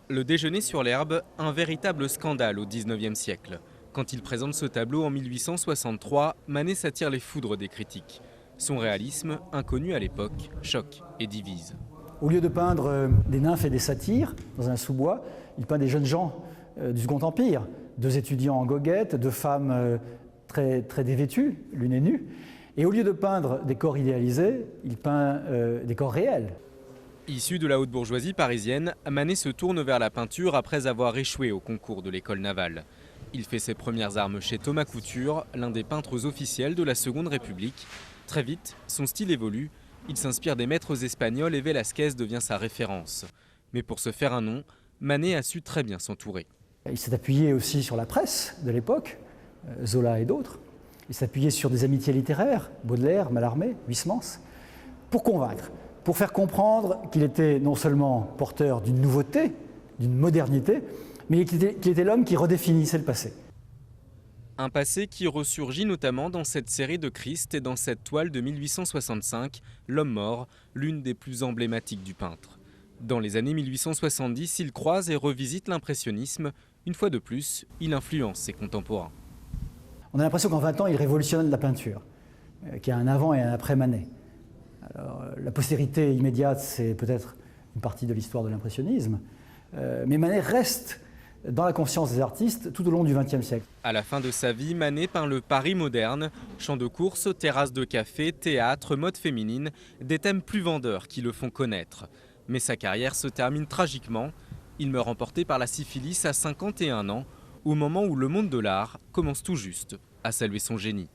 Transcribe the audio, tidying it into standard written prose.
Le déjeuner sur l'herbe, un véritable scandale au XIXe siècle. Quand il présente ce tableau en 1863, Manet s'attire les foudres des critiques. Son réalisme, inconnu à l'époque, choque et divise. Au lieu de peindre des nymphes et des satyres dans un sous-bois, il peint des jeunes gens du Second Empire, deux étudiants en goguette, deux femmes très dévêtues, l'une est nue. Et au lieu de peindre des corps idéalisés, il peint des corps réels. Issu de la haute bourgeoisie parisienne, Manet se tourne vers la peinture après avoir échoué au concours de l'école navale. Il fait ses premières armes chez Thomas Couture, l'un des peintres officiels de la Seconde République. Très vite, son style évolue. Il s'inspire des maîtres espagnols et Velázquez devient sa référence. Mais pour se faire un nom, Manet a su très bien s'entourer. Il s'est appuyé aussi sur la presse de l'époque, Zola et d'autres. Il s'est appuyé sur des amitiés littéraires, Baudelaire, Mallarmé, Huysmans, pour convaincre, pour faire comprendre qu'il était non seulement porteur d'une nouveauté, d'une modernité, mais qu'il était l'homme qui redéfinissait le passé. Un passé qui ressurgit notamment dans cette série de Christ et dans cette toile de 1865, L'homme mort, l'une des plus emblématiques du peintre. Dans les années 1870, il croise et revisite l'impressionnisme. Une fois de plus, il influence ses contemporains. On a l'impression qu'en 20 ans, il révolutionne la peinture, qu'il y a un avant et un après Manet. Alors, la postérité immédiate, c'est peut-être une partie de l'histoire de l'impressionnisme, mais Manet reste dans la conscience des artistes tout au long du XXe siècle. À la fin de sa vie, Manet peint le Paris moderne, champs de course, terrasses de café, théâtre, mode féminine, des thèmes plus vendeurs qui le font connaître. Mais sa carrière se termine tragiquement. Il meurt emporté par la syphilis à 51 ans, au moment où le monde de l'art commence tout juste à saluer son génie.